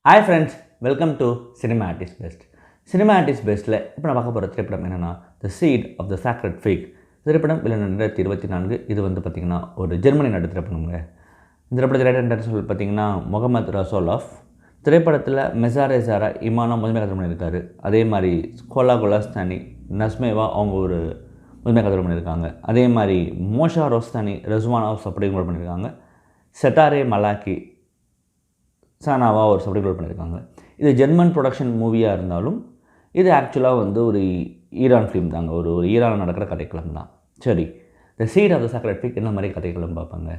Hi friends, welcome to Cinema Artist Best. Cinema Artist Bestல இப்போ நான் பார்க்க போகிற திரைப்படம் என்னென்னா The Seed of the Sacred Fig. திரைப்படம் வெளியான 2024. இது வந்து பார்த்திங்கன்னா ஒரு ஜெர்மனி நாட்டு திரைப்படம்ங்க. இந்த திரைப்படத்தில் ரைட்டர் சொல்லி பார்த்திங்கன்னா முகமது ரசோலாஃப். திரைப்படத்தில் மெசாரே சாரா இமானா முதன்மை கதை பண்ணியிருக்காரு. அதே மாதிரி ஸ்கோலா குலாஸ்தானி நஸ்மேவா அவங்க ஒரு முதன்மை கதை பண்ணியிருக்காங்க. அதே மாதிரி மோஷா ரோஸ்தானி ரெஸ்வானாஸ் அப்படிங்கிற பண்ணியிருக்காங்க. செட்டாரே மலாக்கி சானாவா ஒரு சப்டைட்டில் பண்ணியிருக்காங்க. இது ஜெர்மன் ப்ரொடக்ஷன் மூவியாக இருந்தாலும் இது ஆக்சுவலாக வந்து ஒரு ஈரான் ஃபிலிம் தாங்க. ஒரு ஈரானில் நடக்கிற கதைக்களம் தான். சரி, த சீட் ஆஃப் த சாக்ரெட் ஃபிக் என்ன மாதிரி கதைக்களம் பார்ப்பாங்க.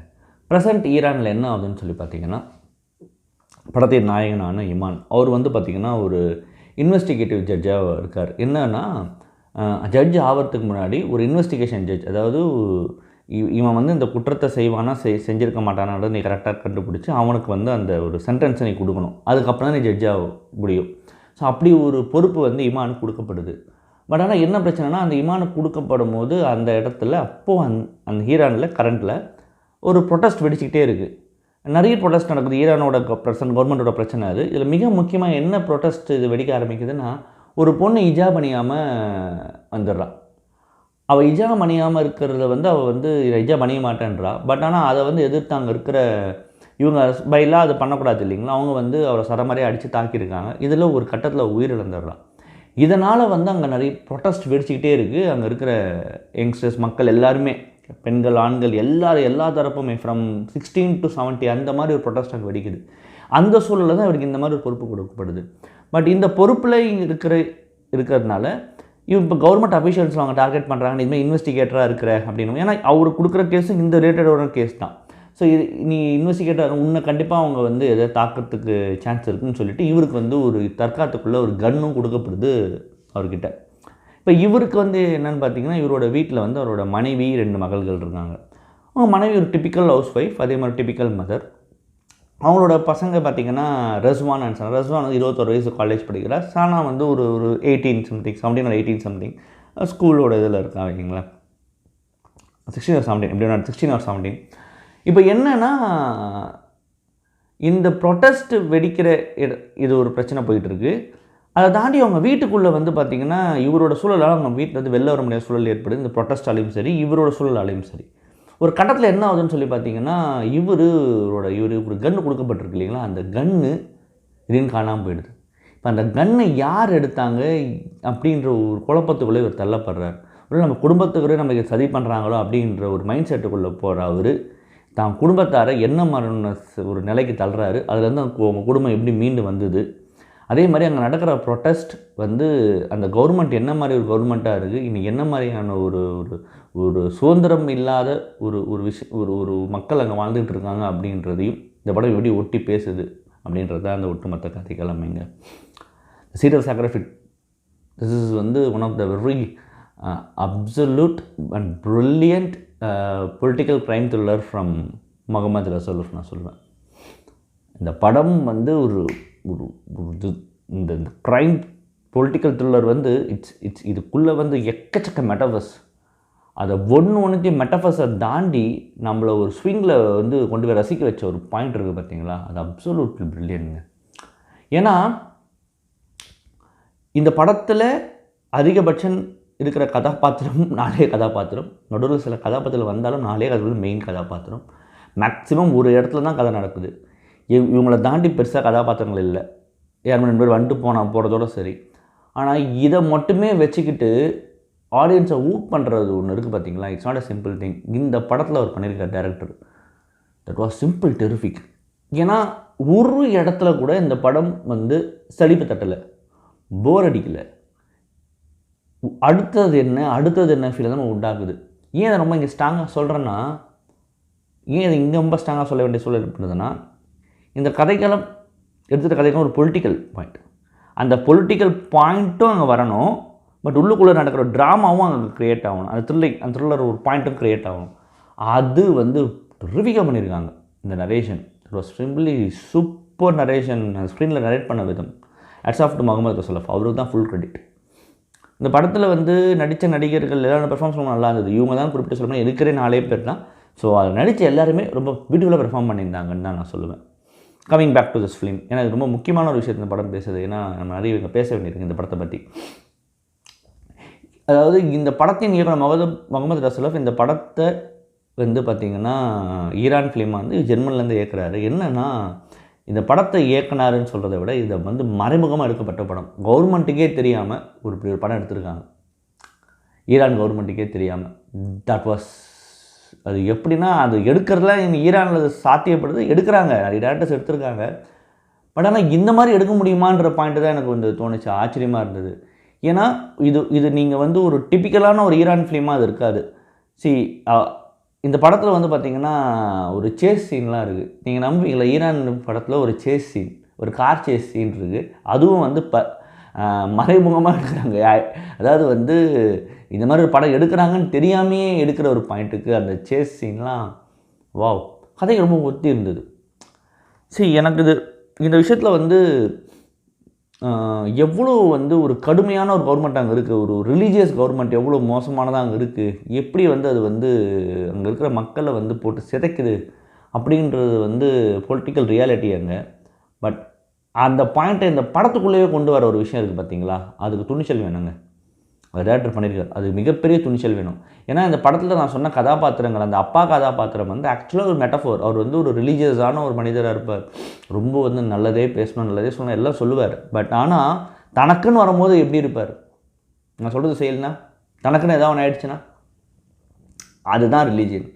ப்ரெசென்ட் ஈரானில் என்ன ஆகுதுன்னு சொல்லி பார்த்தீங்கன்னா, படத்தின் நாயகனான இமான் அவர் வந்து பார்த்திங்கன்னா ஒரு இன்வெஸ்டிகேட்டிவ் ஜட்ஜாக இருக்கார். என்னன்னா ஜட்ஜ் ஆகிறதுக்கு முன்னாடி ஒரு இன்வெஸ்டிகேஷன் ஜட்ஜ், அதாவது இவன் வந்து இந்த குற்றத்தை செய்வானா செஞ்சுருக்க மாட்டானான்றதை நீ கரெக்டாக கண்டுபிடிச்சி அவனுக்கு வந்து அந்த ஒரு சென்டென்ஸை நீ கொடுக்கணும். அதுக்கப்புறம் தான் நீ ஜட்ஜாக முடியும். ஸோ அப்படி ஒரு பொறுப்பு வந்து இமானுக்கு கொடுக்கப்படுது. பட் ஆனால் என்ன பிரச்சனைனா, அந்த இமானுக்கு கொடுக்கப்படும் போது அந்த இடத்துல அப்போது அந்த ஈரானில் கரண்ட்டில் ஒரு ப்ரொட்டஸ்ட் வெடிச்சிக்கிட்டே இருக்குது. நிறைய ப்ரொட்டஸ்ட் நடக்குது. ஈரானோட கவர்மெண்ட்டோட பிரச்சனை அது. இதில் மிக முக்கியமாக என்ன ப்ரொட்டஸ்ட் இது வெடிக்க ஆரம்பிக்குதுன்னா, ஒரு பொண்ணு ஹிஜாப் அணியாமல் வந்துடுறான். அவள் ஹிஜாப் அணியாமல் இருக்கிறத வந்து அவள் வந்து ஹிஜாப் அணிய மாட்டேன்றா. பட் ஆனால் அதை வந்து எதிர்த்து அங்கே இருக்கிற இவங்க பைலாக அது பண்ணக்கூடாது இல்லைங்களா, அவங்க வந்து அவரை சரமாரியாக அடித்து தாக்கியிருக்காங்க. இதில் ஒரு கட்டத்தில் உயிரிழந்துடுறான். இதனால் வந்து அங்கே நிறைய ப்ரொட்டஸ்ட் வெடிச்சிக்கிட்டே இருக்குது. அங்கே இருக்கிற யங்ஸ்டர்ஸ் மக்கள் எல்லாருமே, பெண்கள் ஆண்கள் எல்லா தரப்புமே ஃப்ரம் 16 to 70 அந்த மாதிரி ஒரு ப்ரொட்டஸ்ட் அங்கே வெடிக்குது. அந்த சூழலில் தான் இவருக்கு இந்த மாதிரி ஒரு பொறுப்பு கொடுக்கப்படுது. பட் இந்த பொறுப்பில் இருக்கிறதுனால இப்போ கவர்மெண்ட் அஃபீஷியல்ஸ் அவங்க டார்கெட் பண்ணுறாங்க, இதுமாதிரி இன்வெஸ்டிகேட்டராக இருக்கிற அப்படின்னு. ஏன்னா அவர் கொடுக்குற கேஸும் இந்த ரிலேட்டடான கேஸ் தான். ஸோ இது நீ இன்வெஸ்டிகேட்டர் உன்னை கண்டிப்பாக அவங்க வந்து எதை தாக்கிறதுக்கு சான்ஸ் இருக்குதுன்னு சொல்லிட்டு இவருக்கு வந்து ஒரு தற்காத்துக்குள்ளே ஒரு கன்னும் கொடுக்கப்படுது அவர்கிட்ட. இப்போ இவருக்கு வந்து என்னென்னு பார்த்தீங்கன்னா, இவரோட வீட்டில் வந்து அவரோட மனைவி 2 மகள்கள் இருக்காங்க. அவங்க மனைவி ஒரு டிப்பிக்கல் ஹவுஸ் ஒய்ஃப், அதே மாதிரி டிப்பிக்கல் மதர். அவங்களோட பசங்க பார்த்திங்கன்னா ரெஸ்வான் அண்ட் சானா. ரெஸ்வான் வந்து 21 வயசு காலேஜ் படிக்கிறார். சானா வந்து ஒரு 18 சம்திங் 17 or 18 சம்திங் ஸ்கூலோட இதில் இருக்காங்க வைங்களா, 16 or 17 எப்படின்னா 16 or 17. இப்போ என்னென்னா, இந்த ப்ரொட்டஸ்ட் வெடிக்கிற இது ஒரு பிரச்சனை போயிட்டுருக்கு. அதை தாண்டி அவங்க வீட்டுக்குள்ளே வந்து பார்த்திங்கன்னா இவரோட சூழலால் அவங்க வீட்டில் வந்து வெளில வர முடியாத சூழல் ஏற்படுது. இந்த ப்ரொட்டஸ்டாலையும் சரி, இவரோட சூழலாலையும் சரி. ஒரு கட்டத்தில் என்ன ஆகுதுன்னு சொல்லி பார்த்தீங்கன்னா, இவர் ஒரு கன்று கொடுக்கப்பட்டிருக்கு இல்லைங்களா, அந்த கன்று திடீர்னு காணாமல் போயிடுது. இப்போ அந்த கன்னை யார் எடுத்தாங்க அப்படின்ற ஒரு குழப்பத்துக்குள்ளே இவர் தள்ளப்படுறார். ஒரு நம்ம குடும்பத்துக்குள்ளே நம்ம சதி பண்ணுறாங்களோ அப்படின்ற ஒரு மைண்ட் செட்டுக்குள்ளே போகிற அவர் தான் குடும்பத்தாரை என்ன மாதிரி ஒரு நிலைக்கு தள்ளுறாரு. அதுலேருந்து அவங்க குடும்பம் எப்படி மீண்டு வந்தது, அதே மாதிரி அங்கே நடக்கிற ப்ரொட்டஸ்ட் வந்து அந்த கவர்மெண்ட் என்ன மாதிரி ஒரு கவர்மெண்ட்டாக இருக்குது, இன்றைக்கி என்ன மாதிரியான ஒரு ஒரு சுதந்திரம் இல்லாத ஒரு மக்கள் அங்கே வாழ்ந்துகிட்டு இருக்காங்க அப்படின்றதையும் இந்த படம் எப்படி ஒட்டி பேசுது அப்படின்றது தான் அந்த ஒட்டுமொத்த கதைக்கிழமைங்க. Seat of sacred fig this is வந்து one of the very absolute and brilliant political crime thriller from Mohammad Rasoulof நான் சொல்லுவேன். இந்த படம் வந்து ஒரு இந்த க்ரைம் பொலிட்டிக்கல் த்ரில்லர் வந்து இதுக்குள்ளே வந்து எக்கச்சக்க மெட்டஃபர்ஸ், அதை ஒன்றுத்தையும் மெட்டஃபர்ஸை தாண்டி நம்மளை ஒரு ஸ்விங்கில் வந்து கொண்டு போய் ரசிக்க வச்ச ஒரு பாயிண்ட் இருக்குது பார்த்தீங்களா, அது அப்சல்யூட்லி பிரில்லியன்ட்ங்க. ஏன்னா இந்த படத்தில் அதிகபட்சம் இருக்கிற கதாபாத்திரம் 4 கதாபாத்திரம், நடுவில் சில கதாபாத்திரம் வந்தாலும் 4 கதாபாத்திரம் மெயின் கதாபாத்திரம். மேக்ஸிமம் ஒரு இடத்துல தான் கதை நடக்குது. இவங்களை தாண்டி பெருசாக கதாபாத்திரங்கள் இல்லை. யார் 2 பேர் வந்துட்டு போகிறதோட சரி. ஆனால் இதை மட்டுமே வச்சுக்கிட்டு ஆடியன்ஸை ஊக் பண்ணுறது ஒன்று இருக்குது பார்த்தீங்களா, it's not a simple thing. இந்த படத்தில் அவர் பண்ணியிருக்கார் director. That was simple terrific. ஏன்னா ஒரு இடத்துல கூட இந்த படம் வந்து சலிப்பு தட்டலை, போர் அடிக்கலை. அடுத்தது என்ன ஃபீல் தான் உண்டாக்குது. ஏன் அதை ரொம்ப இங்கே ஸ்ட்ராங்காக சொல்கிறேன்னா, ஏன் அதை இங்கே ரொம்ப ஸ்ட்ராங்காக சொல்ல வேண்டிய சூழல் ஏற்படுதுன்னா, இந்த கதைக்களம் எடுத்துகிட்ட கதைக்களம் ஒரு பொலிட்டிக்கல் பாயிண்ட். அந்த பொலிட்டிக்கல் பாயிண்ட்டும் அங்கே வரணும். பட் உள்ளுக்குள்ளே நடக்கிற ட்ராமாவும் அங்கே க்ரியேட் ஆகணும். அந்த த்ரில்லர் ஒரு பாயிண்ட்டும் க்ரியேட் ஆகணும். அது வந்து ரிவிகாக பண்ணியிருக்காங்க இந்த narration. It was simply super narration. ஸ்க்ரீனில் நரேட் பண்ண விதம் ஹேட்ஸ் ஆஃப் டு முகமது ரசோலாஃப். அவருக்கு தான் ஃபுல் கிரெடிட். இந்த படத்தில் வந்து நடித்த நடிகர்கள் எல்லாரும் பெர்ஃபார்மன்ஸ் ரொம்ப நல்லா இருந்தது. இவங்க தான் குறிப்பிட்டு சொல்லணும், இருக்கிற 4 பேர் தான். ஸோ அதை நடித்த எல்லாருமே ரொம்ப பியூட்டிஃபுல்லாக பெர்ஃபார்ம் பண்ணியிருந்தாங்கன்னு தான் நான் சொல்லுவேன். Coming back to this film, ஏன்னா இது ரொம்ப முக்கியமான ஒரு விஷயத்தை இந்த படம் பேசுது. ஏன்னா நம்ம நிறைய இங்கே பேச வேண்டியிருக்கு இந்த படத்தை பற்றி. அதாவது இந்த படத்தின் இயக்குனர் முகமது ரசூலோஃப் இந்த படத்தை வந்து பார்த்திங்கன்னா ஈரான் ஃபிலிமாக வந்து ஜெர்மனிலேருந்து இயக்குறாரு. என்னென்னா இந்த படத்தை இயக்குனாருன்னு சொல்கிறத விட இதை வந்து மறைமுகமாக எடுக்கப்பட்ட படம். கவர்மெண்ட்டுக்கே தெரியாமல் இப்படி ஒரு படம் எடுத்திருக்காங்க, ஈரான் கவர்மெண்ட்டுக்கே தெரியாமல். தட் வாஸ் அது எப்படின்னா அது எடுக்கிறதுலாம் ஈரானில் சாத்தியப்படுது, எடுக்கிறாங்க, நிறைய டேரக்டர்ஸ் எடுத்திருக்காங்க. பட் ஆனால் இந்த மாதிரி எடுக்க முடியுமான்ற பாயிண்ட்டு தான் எனக்கு வந்து தோணுச்சு, ஆச்சரியமாக இருந்தது. ஏன்னா இது நீங்கள் வந்து ஒரு டிப்பிக்கலான ஒரு ஈரான் ஃபிலிமாக அது இருக்காது. இந்த படத்தில் வந்து பார்த்திங்கன்னா ஒரு சேஸ் சீன்லாம் இருக்குது. நீங்கள் நம்புவீங்களா, ஈரான் படத்தில் ஒரு சேஸ் சீன், ஒரு கார் சேஸ் சீன் இருக்குது. அதுவும் வந்து மறைமுகமாக எடுக்கிறாங்க. அதாவது வந்து இந்த மாதிரி ஒரு படம் எடுக்கிறாங்கன்னு தெரியாமையே எடுக்கிற ஒரு பாயிண்ட்டுக்கு அந்த சேஸ் சீன்லாம் வாவ், கதை ரொம்ப ஒத்தி இருந்தது. எனக்கு இந்த விஷயத்தில் வந்து எவ்வளோ வந்து ஒரு கடுமையான ஒரு கவர்மெண்ட் அங்கே இருக்குது, ஒரு ரிலீஜியஸ் கவர்மெண்ட் எவ்வளோ மோசமானதாக அங்கே இருக்குது, எப்படி வந்து அது வந்து அங்கே இருக்கிற மக்களை வந்து போட்டு சிதைக்குது அப்படின்றது வந்து பொலிட்டிக்கல் ரியாலிட்டி அங்கே. பட் அந்த பாயிண்ட்டை இந்த படத்துக்குள்ளேயே கொண்டு வர ஒரு விஷயம் இருக்குது பார்த்தீங்களா, அதுக்கு துணிச்சல் வேணுங்க. அது டேரக்டர் பண்ணியிருக்காரு, அது மிகப்பெரிய துணிச்சல் வேணும். ஏன்னா இந்த படத்தில் நான் சொன்ன கதாபாத்திரங்கள், அந்த அப்பா கதாபாத்திரம் வந்து ஆக்சுவலாக ஒரு மெட்டஃபோர். அவர் வந்து ஒரு ரிலீஜியஸான ஒரு மனிதராக இருப்பார், ரொம்ப வந்து நல்லதே பேசணும், நல்லதே சொல்லணும், எல்லாம் சொல்லுவார். பட் ஆனால் தனக்குன்னு வரும்போது எப்படி இருப்பார், நான் சொல்கிறது செய்யலைன்னா தனக்குன்னு ஏதாவது ஒன்று ஆயிடுச்சுன்னா அதுதான் ரிலீஜியன்.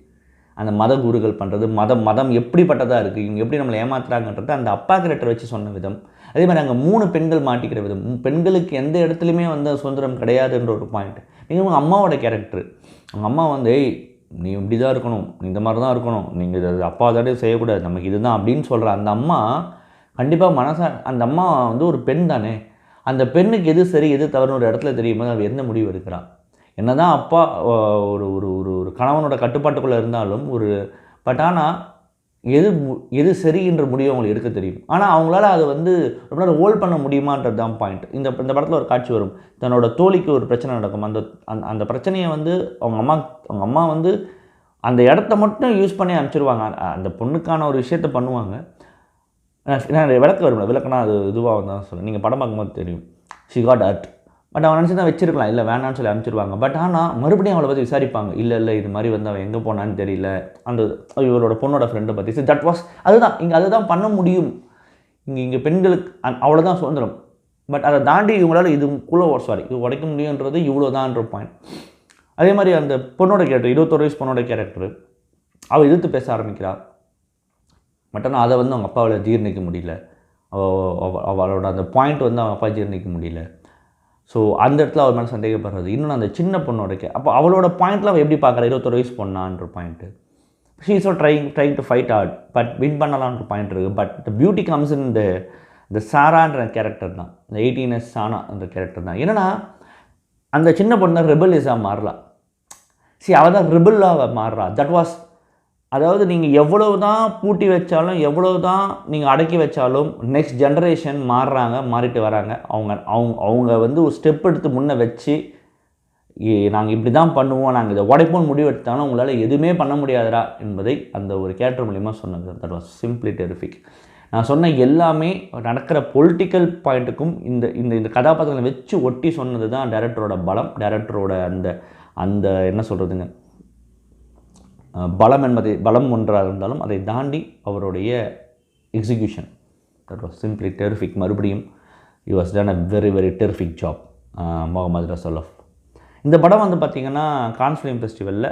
அந்த மத குருகள் பண்ணுறது, மதம் எப்படிப்பட்டதாக இருக்குது, இவங்க எப்படி நம்மளை ஏமாத்துறாங்கன்றது அந்த அப்பா கேரக்டர் வச்சு சொன்ன விதம். அதே மாதிரி அங்கே 3 பெண்கள் மாட்டிக்கிற விதம், பெண்களுக்கு எந்த இடத்துலையுமே வந்து சுதந்திரம் கிடையாதுன்ற ஒரு பாயிண்ட். நீங்கள் உங்கள் அம்மாவோட கேரக்டர், அவங்க அம்மா வந்து நீ இப்படி தான் இருக்கணும், நீ இந்த மாதிரி தான் இருக்கணும், நீங்கள் இது அப்பா தானே செய்யக்கூடாது, நமக்கு இதுதான் அப்படின்னு சொல்கிற அந்த அம்மா கண்டிப்பாக அந்த அம்மா வந்து ஒரு பெண் தானே, அந்த பெண்ணுக்கு எது சரி எது தவறுன்னு ஒரு இடத்துல தெரியும்போது அவள் எந்த முடிவு எடுக்கிறாள். என்ன தான் அப்பா ஒரு ஒரு ஒரு கணவனோட கட்டுப்பாட்டுக்குள்ளே இருந்தாலும் பட் ஆனால் எது சரின்ற முடிவு அவங்களுக்கு எடுக்க தெரியும். ஆனால் அவங்களால அதை வந்து ரொம்ப நேரம் ஹோல்ட் பண்ண முடியுமான்றது தான் பாயிண்ட். இந்த படத்தில் ஒரு காட்சி வரும், தன்னோட தோழிக்கு ஒரு பிரச்சனை நடக்கும். அந்த பிரச்சனையை வந்து அவங்க அம்மா வந்து அந்த இடத்த மட்டும் யூஸ் பண்ணி அனுப்பிச்சிருவாங்க. அந்த பொண்ணுக்கான ஒரு விஷயத்த பண்ணுவாங்க. நான் விளக்குனா அது இதுவாக தான் சொல்லுவேன், நீங்கள் படம் பார்க்கும்போது தெரியும். She got hurt. பட் அவன் நினச்சி தான் வச்சிருக்கலாம், இல்லை வேணான்னு சொல்லி அனுப்பிச்சிருவாங்க. பட் ஆனால் மறுபடியும் அவளை பற்றி விசாரிப்பாங்க, இல்லை இது மாதிரி வந்து அவன் எங்கே போனான்னு தெரியல, அந்த இவரோட பொண்ணோட ஃப்ரெண்டை பற்றி. தட் வாஸ் அதுதான் இங்கே அதுதான் பண்ண முடியும். இங்கே பெண்களுக்கு அவ்வளோதான் சுதந்திரம். பட் அதை தாண்டி இவங்களால இது உடைக்க முடியுன்றது இவ்வளோதான்ற பாயிண்ட். அதே மாதிரி அந்த பொண்ணோட கேரக்டர், 21 வயசு பொண்ணோட கேரக்டர், அவள் எதிர்த்து பேச ஆரம்பிக்கிறாள். பட் ஆனால் அதை வந்து அவங்க அப்பாவால் ஜீர்ணிக்க முடியல, அவளோட அந்த பாயிண்ட் வந்து அவங்க அப்பா ஜீர்ணிக்க முடியல. ஸோ அந்த இடத்துல அவர் மேலே சந்தேகப்படுறது. இன்னொன்று அந்த சின்ன பொண்ணோட அப்போ அவளோட பாயிண்டில் அவள் எப்படி பார்க்குறா, 21 வயசு பொண்ணான்ற point. She is trying to fight hard, but win பண்ணலான்ற பாயிண்ட் இருக்குது. But the beauty comes in இந்த சாரான்ற கேரக்டர் தான், இந்த 18 சானா அந்த கேரக்டர் தான். என்னென்னா அந்த சின்ன பொண்ணு தான் ரெபலிஸாக மாறலாம். அவள் தான் ரிபல்லாக மாறுறா. தட் வாஸ், அதாவது நீங்கள் எவ்வளவு தான் பூட்டி வச்சாலும், எவ்வளவு தான் நீங்கள் அடக்கி வச்சாலும் நெக்ஸ்ட் ஜென்ரேஷன் மாறிட்டு வராங்க. அவங்க வந்து ஒரு ஸ்டெப் எடுத்து முன்னே வச்சு நாங்கள் இப்படி தான் பண்ணுவோம், நாங்கள் இதை உடைப்போம் முடிவு எடுத்தாலும் உங்களால் எதுவுமே பண்ண முடியாதரா என்பதை அந்த ஒரு கேரக்டர் மூலிமா சொன்னது. That was simply terrific. நான் சொன்ன எல்லாமே நடக்கிற பொலிட்டிக்கல் பாயிண்ட்டுக்கும் இந்த இந்த கதாபாத்திரங்களை வச்சு ஒட்டி சொன்னது தான் டைரக்டரோட பலம், டைரக்டரோட அந்த என்ன சொல்கிறதுங்க, பலம் ஒன்றாக இருந்தாலும் அதை தாண்டி அவருடைய execution, that was simply terrific. மறுபடியும் you was done a very very terrific job Mohammad Rasoulof. இந்த படம் வந்து பார்த்திங்கன்னா கான்ஸ் ஃபிலிம் ஃபெஸ்டிவலில்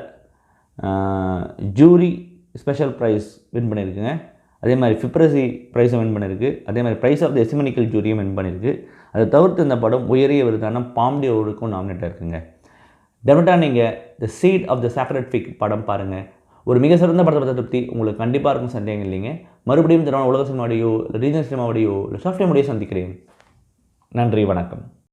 ஜூரி ஸ்பெஷல் ப்ரைஸ் வின் பண்ணியிருக்குங்க. அதே மாதிரி ஃபிப்ரசி ப்ரைஸும் வின் பண்ணியிருக்கு. அதே மாதிரி ப்ரைஸ் ஆஃப் தி எசிமெனிக்கல் ஜூரியும் வின் பண்ணியிருக்கு. அதை தவிர்த்து இந்த படம் உயரிய விருதான பாம்டி அவார்டுக்கும் நாமினேட்டாக இருக்குங்க. டெஃபினட்டாக நீங்கள் த சீட் ஆஃப் த சாக்ரெட் ஃபிக் படம் பாருங்கள். ஒரு மிக சிறந்த படத்தை பற்றி உங்களுக்கு கண்டிப்பாக இருக்கும், சந்தேகம் இல்லைங்க. மறுபடியும் உலக சினிமாவோடையோ இல்லை ரீஜனல் சினிமாவோடையோ இல்லை சாஃப்ட்வேர் சந்திக்கிறேன். நன்றி, வணக்கம்.